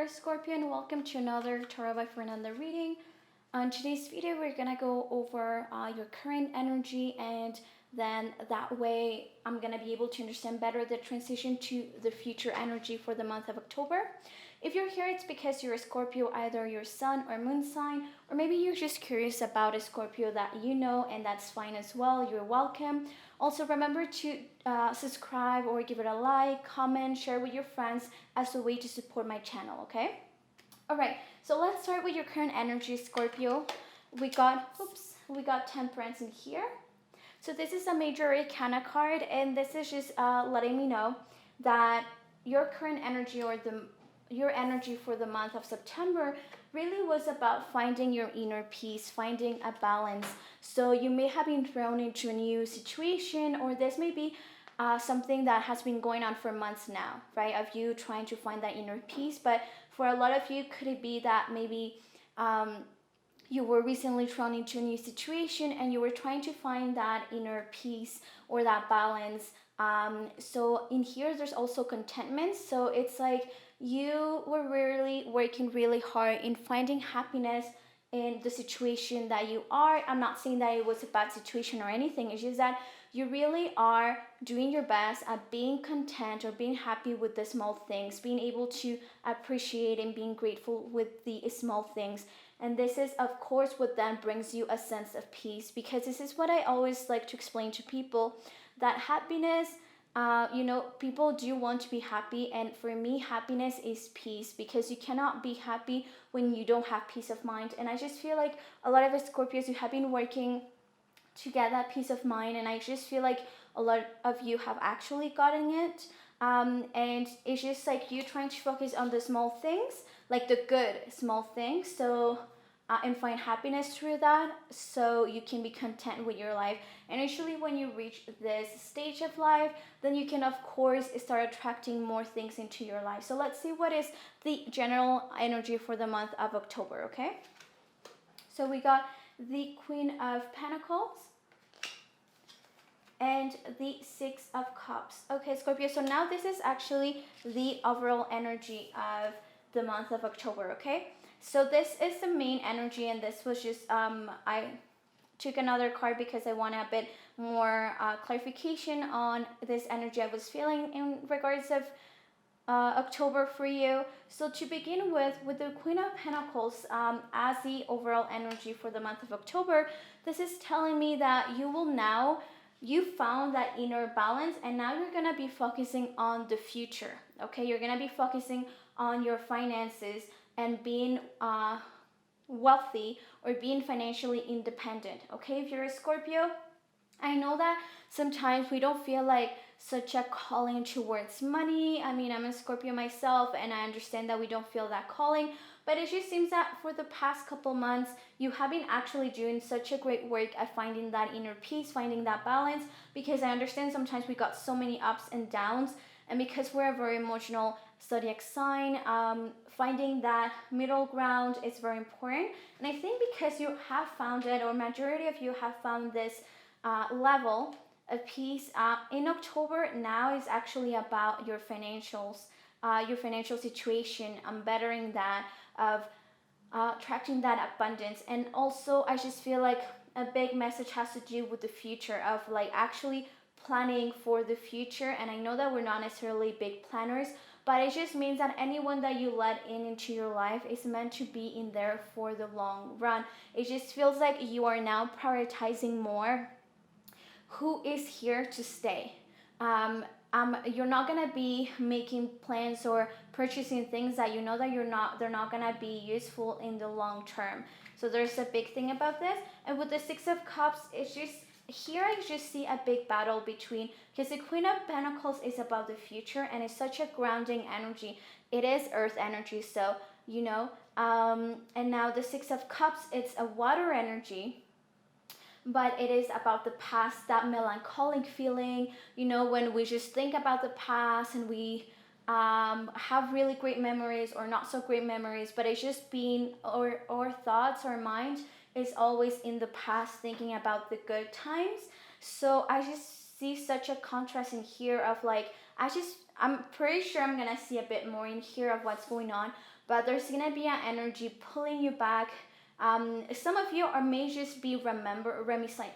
Scorpio, and welcome to another Tarot by Fernanda reading. On today's video, we're gonna go over your current energy, and then that way I'm gonna be able to understand better the transition to the future energy for the month of October. If you're here, it's because you're a Scorpio, either your sun or moon sign, or maybe you're just curious about a Scorpio that you know, and that's fine as well. You're welcome. Also, remember to subscribe or give it a like, comment, share with your friends as a way to support my channel, okay? All right, so let's start with your current energy, Scorpio. We got Temperance in here. So this is a major arcana card, and this is just letting me know that your current energy, or your energy for the month of September, really was about finding your inner peace, finding a balance. So you may have been thrown into a new situation, or this may be something that has been going on for months now, right? Of you trying to find that inner peace. But for a lot of you, could it be that maybe you were recently thrown into a new situation and you were trying to find that inner peace or that balance? So in here, there's also contentment. So it's like you were really working really hard in finding happiness in the situation that you are. I'm not saying that it was a bad situation or anything. It's just that you really are doing your best at being content or being happy with the small things, being able to appreciate and being grateful with the small things. And this is, of course, what then brings you a sense of peace, because this is what I always like to explain to people, that happiness, people do want to be happy, and for me, happiness is peace, because you cannot be happy when you don't have peace of mind. And I just feel like a lot of us Scorpios, you have been working to get that peace of mind, and I just feel like a lot of you have actually gotten it. And it's just like you trying to focus on the small things, like the good small things, so and find happiness through that, so you can be content with your life. And usually when you reach this stage of life, then you can of course start attracting more things into your life. So let's see what is the general energy for the month of October, okay? So we got the Queen of Pentacles and the Six of Cups. Okay, Scorpio, so now this is actually the overall energy of the month of October, okay? So this is the main energy, and this was just, I took another card because I wanted a bit more clarification on this energy I was feeling in regards of October for you. So to begin with the Queen of Pentacles as the overall energy for the month of October, this is telling me that you found that inner balance, and now you're going to be focusing on the future, okay? You're going to be focusing on your finances and being wealthy or being financially independent, okay? If you're a Scorpio, I know that sometimes we don't feel like such a calling towards money. I mean, I'm a Scorpio myself, and I understand that we don't feel that calling, but it just seems that for the past couple months, you have been actually doing such a great work at finding that inner peace, finding that balance, because I understand sometimes we got so many ups and downs, and because we're a very emotional zodiac sign, finding that middle ground is very important. And I think because you have found it, or majority of you have found this level of peace in October, now is actually about your financials, your financial situation, bettering that, of attracting that abundance. And also, I just feel like a big message has to do with the future, of like actually planning for the future. And I know that we're not necessarily big planners, but it just means that anyone that you let into your life is meant to be in there for the long run. It just feels like you are now prioritizing more who is here to stay. You're not gonna be making plans or purchasing things that you know that they're not gonna be useful in the long term. So there's a big thing about this. And with the Six of Cups, it's just here I just see a big battle between, because the Queen of Pentacles is about the future, and it's such a grounding energy. It is earth energy, so and now the Six of Cups, it's a water energy, but it is about the past, that melancholic feeling, when we just think about the past, and we have really great memories or not so great memories, but it's just being, our thoughts, our mind is always in the past, thinking about the good times. So I just see such a contrast in here of like, I'm pretty sure I'm gonna see a bit more in here of what's going on, but there's gonna be an energy pulling you back. Some of you are may just be reminiscing,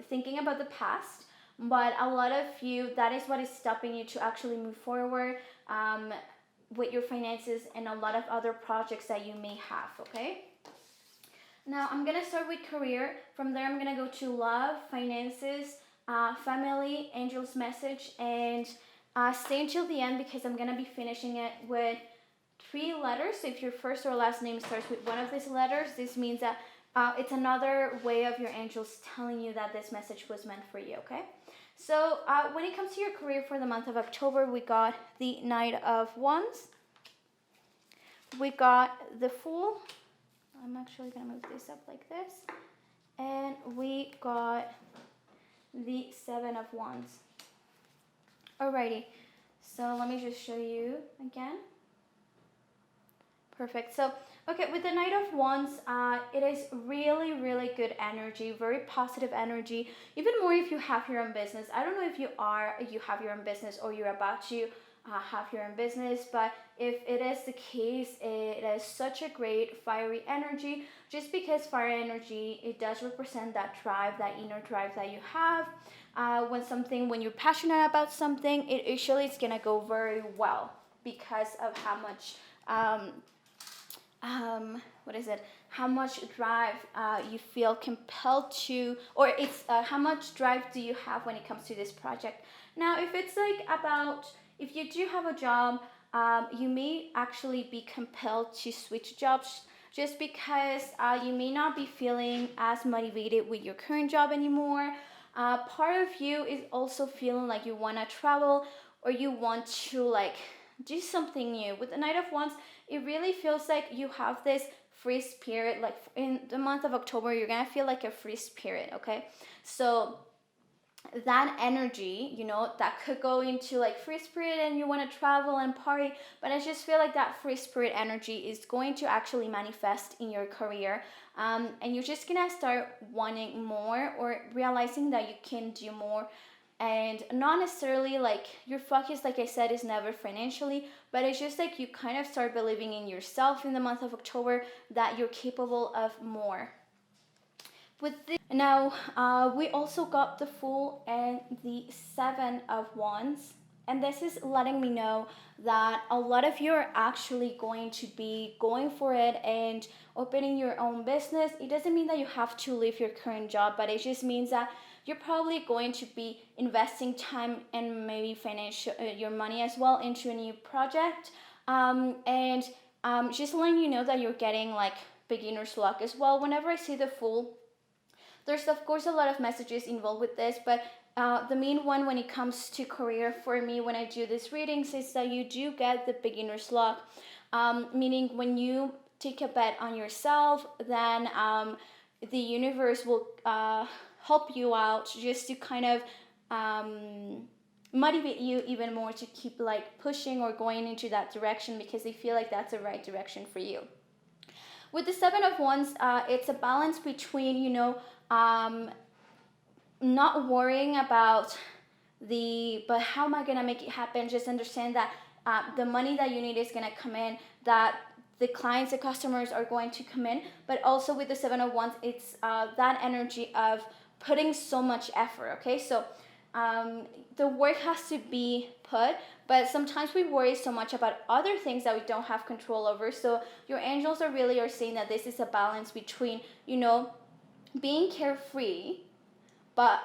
thinking about the past, but a lot of you, that is what is stopping you to actually move forward with your finances and a lot of other projects that you may have, okay? Now I'm gonna start with career. From there I'm gonna go to love, finances, family, angel's message, and stay until the end because I'm gonna be finishing it with 3 letters. So if your first or last name starts with one of these letters, this means that it's another way of your angels telling you that this message was meant for you, okay? So when it comes to your career for the month of October, we got the Knight of Wands. We got the Fool. I'm actually going to move this up like this. And we got the 7 of Wands. Alrighty, so let me just show you again. Perfect. So, okay, with the Knight of Wands, it is really, really good energy, very positive energy, even more if you have your own business. I don't know if you have your own business or you're about to have your own business, but if it is the case, it is such a great fiery energy, just because fire energy, it does represent that drive, that inner drive that you have. When you're passionate about something, it usually is gonna go very well because of how much how much drive you feel compelled to, or it's how much drive do you have when it comes to this project. Now if it's if you do have a job, you may actually be compelled to switch jobs just because you may not be feeling as motivated with your current job anymore. Part of you is also feeling like you want to travel, or you want to do something new. With the Knight of Wands, it really feels like you have this free spirit. Like in the month of October, you're gonna feel like a free spirit, okay? So that energy, that could go into free spirit and you want to travel and party, but I just feel like that free spirit energy is going to actually manifest in your career, and you're just gonna start wanting more or realizing that you can do more. And not necessarily your focus, like I said, is never financially, but it's just you kind of start believing in yourself in the month of October that you're capable of more. Now, we also got the Fool and the 7 of Wands, and this is letting me know that a lot of you are actually going to be going for it and opening your own business. It doesn't mean that you have to leave your current job, but it just means that you're probably going to be investing time and maybe your money as well into a new project, and just letting you know that you're getting beginner's luck as well. Whenever I see the Fool, there's of course a lot of messages involved with this, but the main one when it comes to career for me when I do these readings is that you do get the beginner's luck, meaning when you take a bet on yourself, then the universe will help you out just to kind of motivate you even more to keep pushing or going into that direction, because they feel like that's the right direction for you. With the 7 of Wands, it's a balance between, not worrying about but how am I going to make it happen? Just understand that the money that you need is going to come in, that the clients, the customers are going to come in. But also with the 7 of Wands, it's that energy of putting so much effort, okay? So the work has to be put, but sometimes we worry so much about other things that we don't have control over. So your angels are saying that this is a balance between, being carefree, but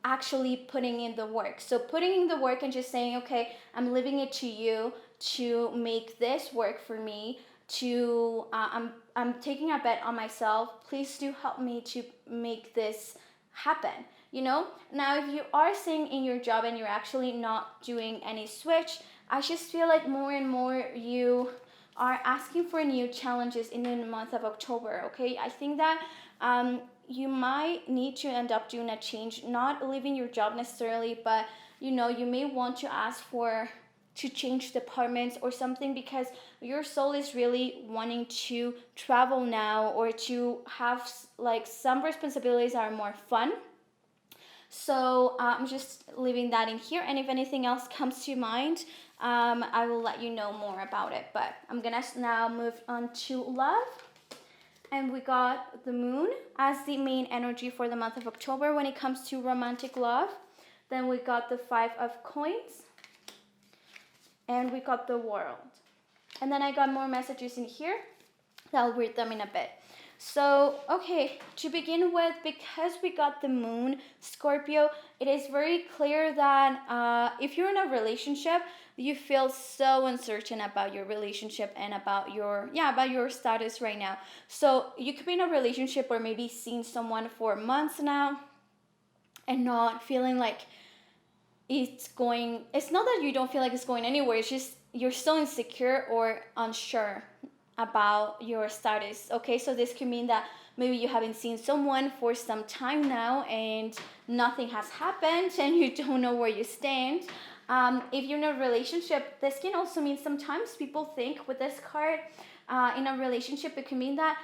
actually putting in the work. So putting in the work and just saying, okay, I'm leaving it to you to make this work for me, I'm taking a bet on myself. Please do help me to make this happen. Now if you are staying in your job and you're actually not doing any switch, I just feel like more and more you are asking for new challenges in the month of October, okay? I think that you might need to end up doing a change, not leaving your job necessarily, but you may want to ask to change departments or something, because your soul is really wanting to travel now, or to have some responsibilities that are more fun. So I'm just leaving that in here, and if anything else comes to mind, I will let you know more about it. But I'm gonna now move on to love. And we got the moon as the main energy for the month of October when it comes to romantic love. Then we got the 5 of coins, and we got the world. And then I got more messages in here. I'll read them in a bit. So, okay, to begin with, because we got the moon, Scorpio, it is very clear that if you're in a relationship, you feel so uncertain about your relationship and about your status right now. So you could be in a relationship or maybe seeing someone for months now and not feeling like it's not that you don't feel like it's going anywhere, it's just you're so insecure or unsure about your status. Okay, so this could mean that maybe you haven't seen someone for some time now and nothing has happened and you don't know where you stand. If you're in a relationship, this can also mean sometimes people think with this card, in a relationship, it can mean that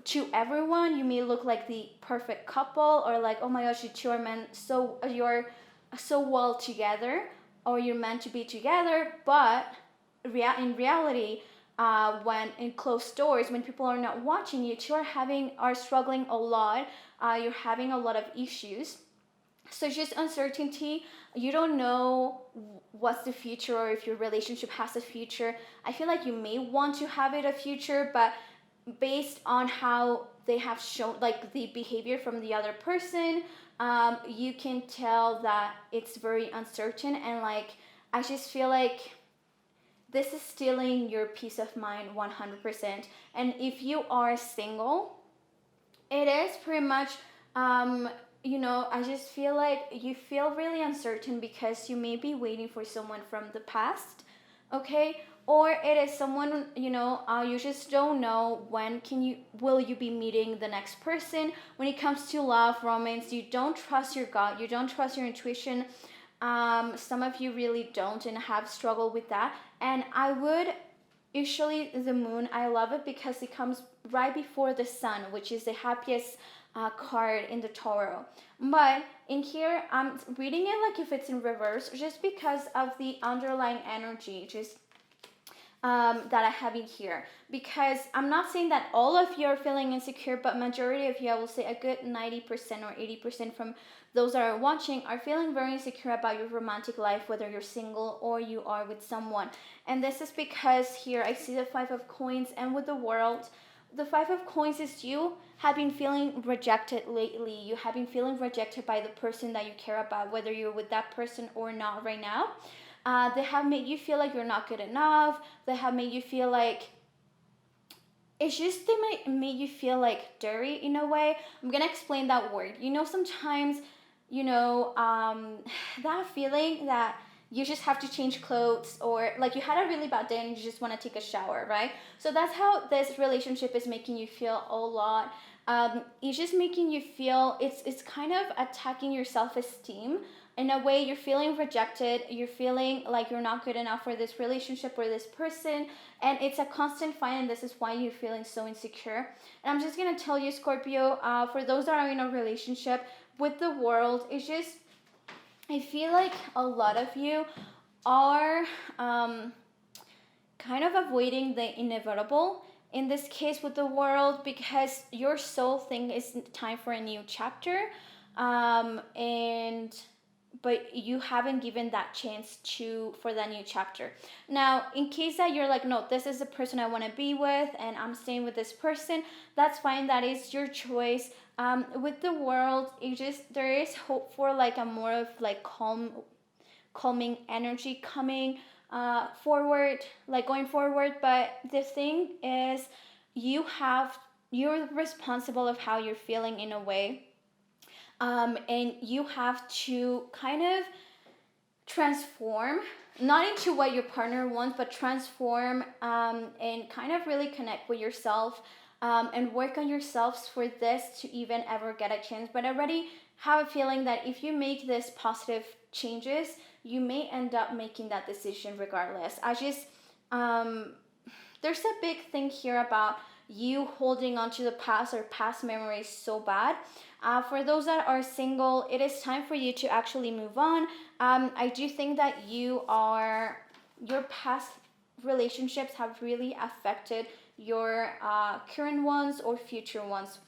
to everyone you may look like the perfect couple, or like, oh my gosh, you two are meant, so you're so well together, or you're meant to be together. But in reality, when in closed doors, when people are not watching, you two are struggling a lot. You're having a lot of issues. So it's just uncertainty. You don't know what's the future, or if your relationship has a future. I feel like you may want to have it a future, but based on how they have shown, like the behavior from the other person, you can tell that it's very uncertain. And like, I just feel like this is stealing your peace of mind 100%. And if you are single, it is pretty much, I just feel like you feel really uncertain because you may be waiting for someone from the past, okay? Or it is someone, you just don't know will you be meeting the next person. When it comes to love, romance, you don't trust your gut, you don't trust your intuition. Some of you really don't and have struggled with that. And usually the moon, I love it because it comes right before the sun, which is the happiest card in the tarot. But in here, I'm reading it like if it's in reverse, just because of the underlying energy, that I have in here. Because I'm not saying that all of you are feeling insecure, but majority of you, I will say a good 90% or 80% from those that are watching, are feeling very insecure about your romantic life, whether you're single or you are with someone. And this is because here I see the 5 of coins, and with the world, the 5 of coins is you have been feeling rejected lately. You have been feeling rejected by the person that you care about, whether you're with that person or not right now. They have made you feel like you're not good enough. They have made you feel like they might make you feel like dirty in a way. I'm gonna explain that word. Sometimes, that feeling that you just have to change clothes, or like you had a really bad day and you just want to take a shower, right? So that's how this relationship is making you feel a lot. It's just making you feel, it's kind of attacking your self-esteem. In a way, you're feeling rejected, you're feeling like you're not good enough for this relationship or this person, and it's a constant fight, and this is why you're feeling so insecure. And I'm just gonna tell you, Scorpio, for those that are in a relationship with the world, it's just, I feel like a lot of you are kind of avoiding the inevitable in this case with the world, because your soul think it's time for a new chapter, but you haven't given that chance for that new chapter. Now, in case that you're like, no, this is the person I want to be with and I'm staying with this person, that's fine. That is your choice. With the world, there is hope for like a more of like calming energy coming forward, like going forward. But the thing is, you're responsible of how you're feeling in a way. And you have to kind of transform, not into what your partner wants, but transform, and kind of really connect with yourself, and work on yourselves for this to even ever get a chance. But I already have a feeling that if you make this positive changes, you may end up making that decision regardless. There's a big thing here about you holding on to the past or past memories so bad. For those that are single, it is time for you to actually move on. I do think that your past relationships have really affected your current ones or future ones.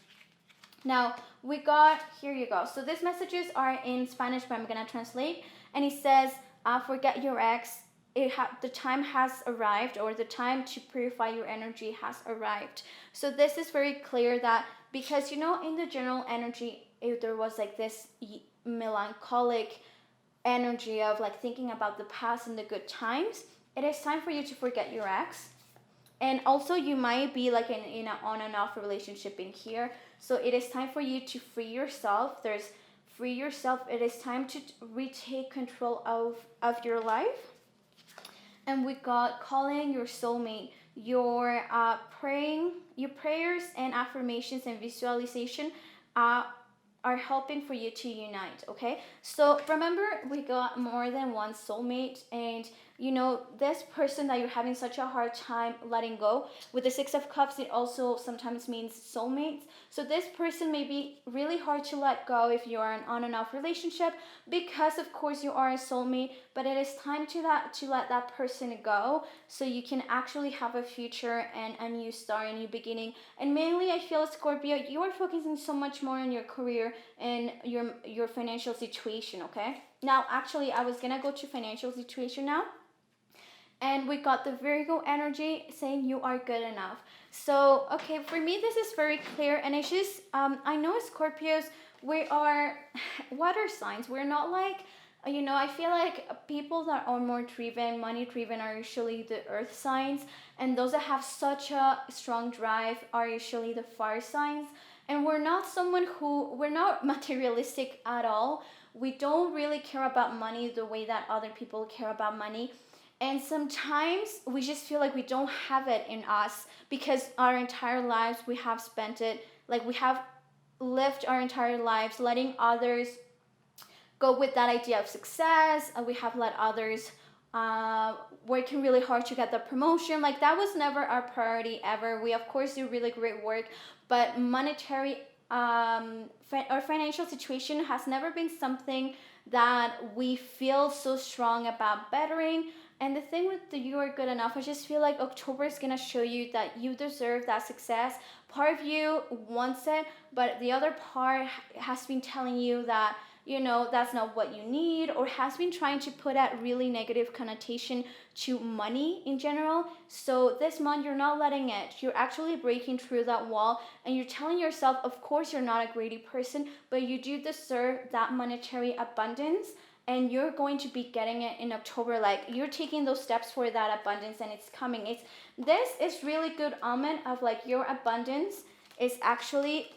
Now, we got, here you go. So these messages are in Spanish, but I'm going to translate. And it says, forget your ex. The time has arrived, or the time to purify your energy has arrived. So this is very clear that, because, in the general energy, if there was like this melancholic energy of like thinking about the past and the good times, it is time for you to forget your ex. And also, you might be like in an on and off relationship in here. So it is time for you to free yourself. Free yourself. It is time to retake control of your life. And we got calling your soulmate. Your prayers and affirmations and visualization are helping for you to unite. Okay, so remember, we got more than one soulmate, and this person that you're having such a hard time letting go. With the Six of Cups, it also sometimes means soulmates. So this person may be really hard to let go if you are in an on and off relationship, because of course you are a soulmate, but it is time to let that person go, so you can actually have a future and a new start, a new beginning. And mainly, I feel, Scorpio, you are focusing so much more on your career and your financial situation. Okay, now actually I was gonna go to financial situation now. And we got the Virgo energy saying you are good enough. So, okay, for me, this is very clear. And it's just, I know Scorpios, we are water signs. We're not like, I feel like people that are more driven, money driven, are usually the earth signs. And those that have such a strong drive are usually the fire signs. And we're not materialistic at all. We don't really care about money the way that other people care about money. And sometimes we just feel like we don't have it in us, because our entire lives we have spent it, like we have lived our entire lives letting others go with that idea of success. We have let others working really hard to get the promotion. Like, that was never our priority ever. We of course do really great work, but monetary or financial situation has never been something that we feel so strong about bettering. And the thing with the you are good enough, I just feel like October is gonna show you that you deserve that success. Part of you wants it, but the other part has been telling you that, that's not what you need, or has been trying to put a really negative connotation to money in general. So this month, you're not letting it. You're actually breaking through that wall, and you're telling yourself, of course, you're not a greedy person, but you do deserve that monetary abundance. And you're going to be getting it in October. Like, you're taking those steps for that abundance, and it's coming. This is really good omen of like your abundance is actually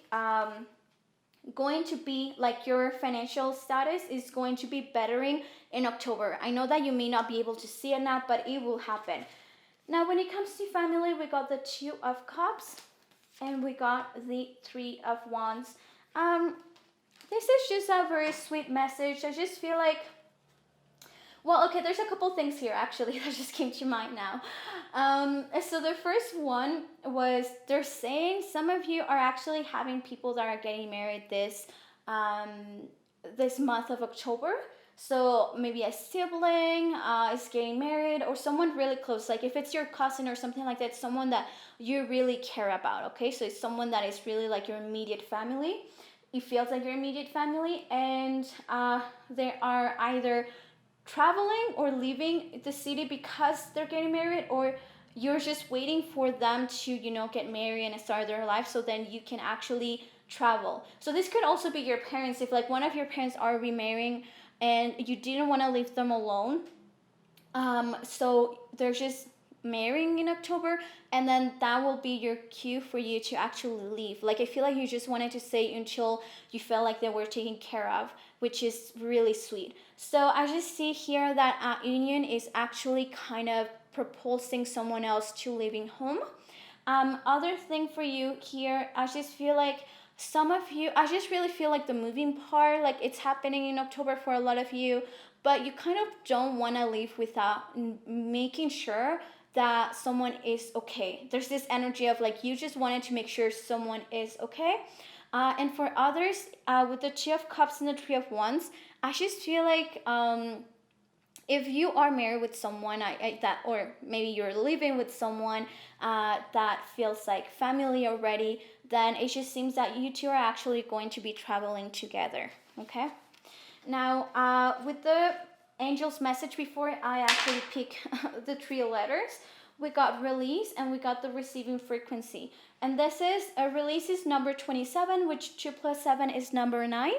going to be like, your financial status is going to be bettering in October. I know that you may not be able to see it now, but it will happen. Now, when it comes to family, we got the Two of Cups and we got the Three of Wands. This is just a very sweet message. I just feel like, well, okay, there's a couple things here actually that just came to mind now. So the first one was, they're saying some of you are actually having people that are getting married this month of October. So maybe a sibling is getting married, or someone really close. Like, if it's your cousin or something like that, someone that you really care about, okay? So it's someone that is really like your immediate family. It feels like your immediate family, and they are either traveling or leaving the city because they're getting married, or you're just waiting for them to, get married and start their life, so then you can actually travel. So this could also be your parents. If like one of your parents are remarrying and you didn't want to leave them alone, so they're just marrying in October, and then that will be your cue for you to actually leave. Like, I feel like you just wanted to stay until you felt like they were taken care of, which is really sweet. So I just see here that union is actually kind of propulsing someone else to leaving home. Other thing for you here, I just feel like some of you, I just really feel like the moving part, like it's happening in October for a lot of you, but you kind of don't want to leave without making sure that someone is okay. There's this energy of like you just wanted to make sure someone is okay. And for others, with the Two of Cups and the Three of Wands, I just feel like if you are married with someone that, or maybe you're living with someone that feels like family already, then it just seems that you two are actually going to be traveling together. Okay. Now, with the angel's message, before I actually pick the three letters, we got release and we got the receiving frequency. And this is a release is number 27, which 2 plus 7 is number 9.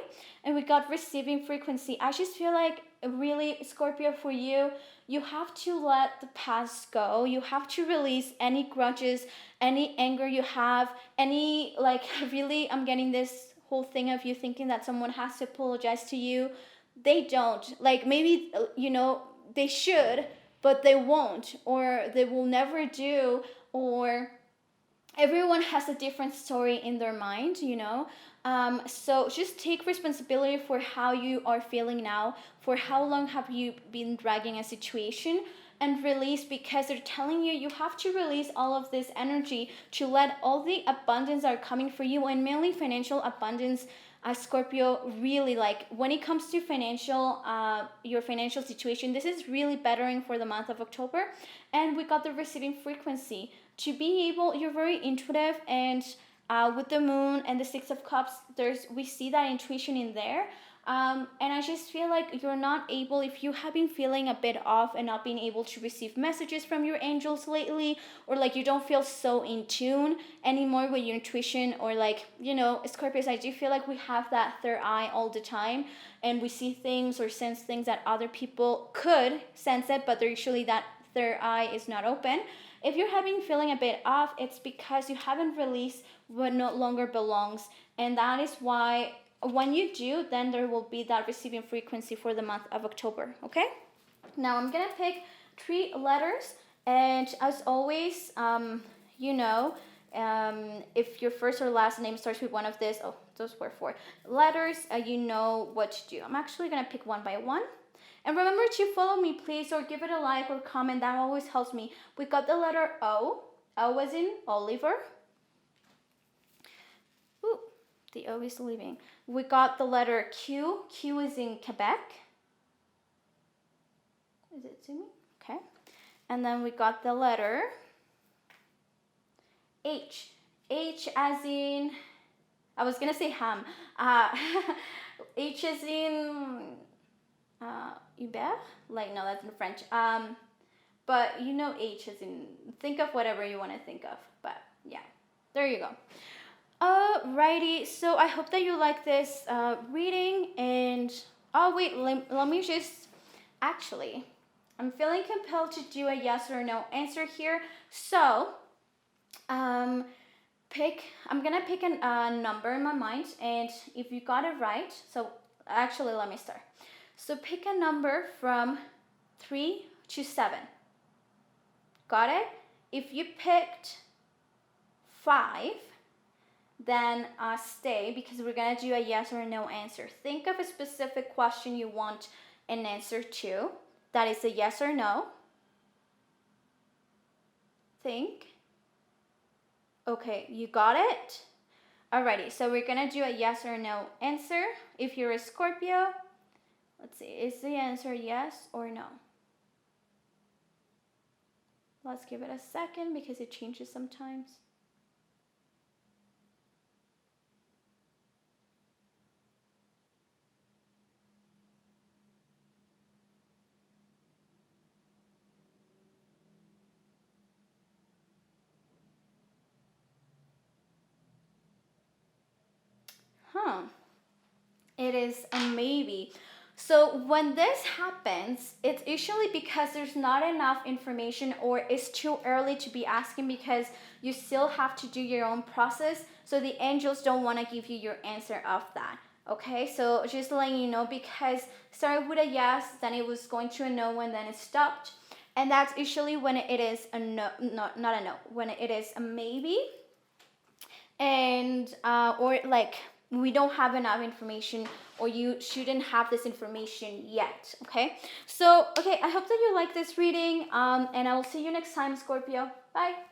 And we got receiving frequency. I just feel like really, Scorpio, for you, you have to let the past go. You have to release any grudges, any anger you have, any, like, really, I'm getting this whole thing of you thinking that someone has to apologize to you. They don't. Like, maybe, they should, but they won't, or they will never do, or everyone has a different story in their mind. So just take responsibility for how you are feeling now, for how long have you been dragging a situation, and release, because they're telling you you have to release all of this energy to let all the abundance that are coming for you, and mainly financial abundance. Scorpio, really, like when it comes to your financial situation, this is really bettering for the month of October. And we got the receiving frequency to be able, you're very intuitive, and with the moon and the Six of Cups, we see that intuition in there. And I just feel like you're not able, if you have been feeling a bit off and not being able to receive messages from your angels lately, or like you don't feel so in tune anymore with your intuition, or like, Scorpios, I do feel like we have that third eye all the time, and we see things or sense things that other people could sense it, but usually that third eye is not open. If you're feeling a bit off, it's because you haven't released what no longer belongs, and that is why when you do, then there will be that receiving frequency for the month of October. Okay. Now I'm gonna pick 3 letters, and as always, if your first or last name starts with one of these, those were 4 letters, you know what to do. I'm actually gonna pick one by one. And remember to follow me, please, or give it a like or comment. That always helps me. We got the letter O. O as in Oliver. Ooh, the O is leaving. We got the letter Q. Q is in Quebec. Is it zooming? Okay. And then we got the letter H. H as in, I was going to say ham. H as in Hubert? Like, no, that's in French. But H as in, think of whatever you want to think of. But yeah, there you go. Alrighty, so I hope that you like this reading, and wait, let me just, actually, I'm feeling compelled to do a yes or no answer here. So I'm gonna pick a number in my mind, and if you got it right, so actually let me start. So pick a number from 3 to 7. Got it? If you picked 5, then stay, because we're gonna do a yes or no answer. Think of a specific question you want an answer to. That is a yes or no. Think. Okay, you got it? Alrighty, so we're gonna do a yes or no answer. If you're a Scorpio, let's see, is the answer yes or no? Let's give it a second because it changes sometimes. It is a maybe. So when this happens, it's usually because there's not enough information, or it's too early to be asking, because you still have to do your own process. So the angels don't want to give you your answer of that. Okay, so just letting you know, because started with a yes, then it was going to a no, and then it stopped. And that's usually when it is a no, not a no, when it is a maybe. And or like we don't have enough information, or you shouldn't have this information yet. Okay, so okay, I hope that you like this reading, and I will see you next time, Scorpio. Bye.